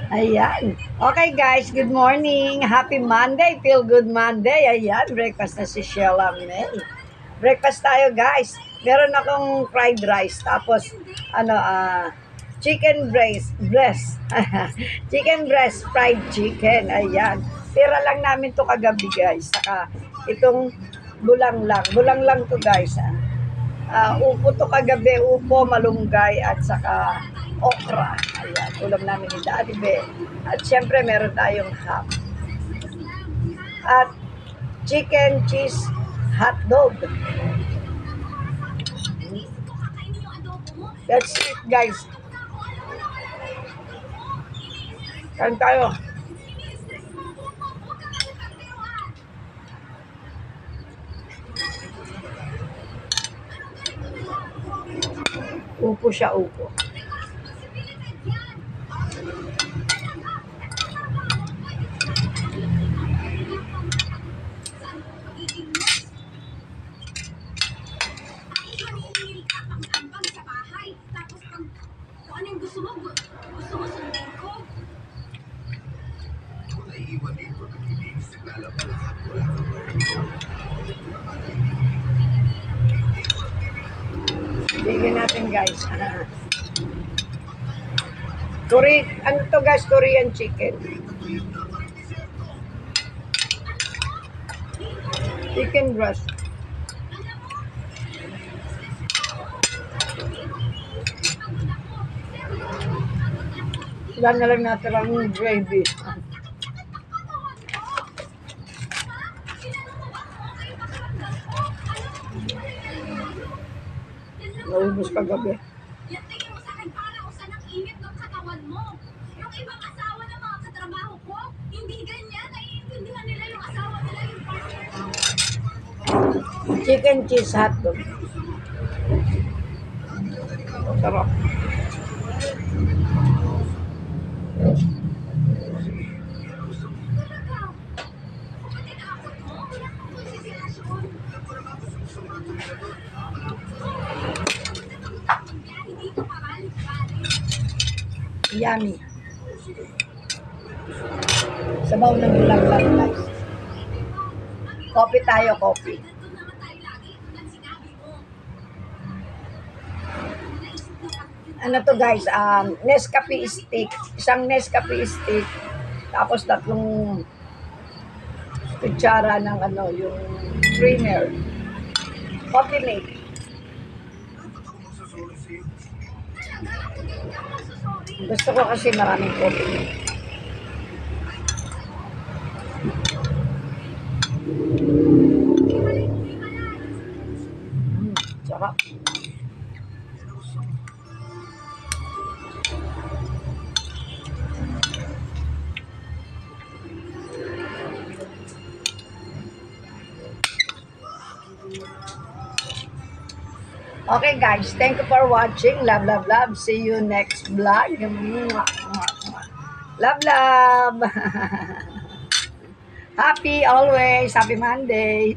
Ayan. Okay guys, good morning. Happy Monday. Feel good Monday. Ayan, breakfast na si Sheila May. Breakfast tayo guys. Meron akong fried rice. Tapos, chicken breast. Chicken breast, fried chicken. Ayan. Tira lang namin to kagabi guys. Saka itong bulang lang. Bulang lang to guys. Upo to kagabi, upo, malunggay, at saka okra. Ayan, ulam namin ni Daddy Be. At syempre, meron tayong ham. At chicken cheese hot dog. That's it, guys. Kain tayo. Upo siya, upo. Bigyan natin guys. Ano to guys? Korean chicken. Chicken breast. Wala na lang natin ang gravy. Naubos kagabi. Yan tingin mo sa akin para usan ang init ng katawan mo. Yung ibang asawa ng mga katrabaho ko, hindi ganyan. Naiintindihan nila yung asawa nila, yung partner ko. Chicken cheese hot dog. Sarap. Talaga. Kapag tinakot mo, wala kang konsiderasyon. Hindi ko pabalik-balik. Yummy. Sabaw ng bulang-lang guys. Coffee tayo, coffee. Nandun naman tayo lagi, ang sinabi mo. Ano to guys, Nescafe stick. Isang Nescafe stick. Tapos tatlong kutsara ng yung creamer. Coffee mate. Gusto ko kasi maraming coffee mate. Sarap. Okay guys, thank you for watching. Love, love, love. See you next vlog. Love, love. Happy always. Happy Monday.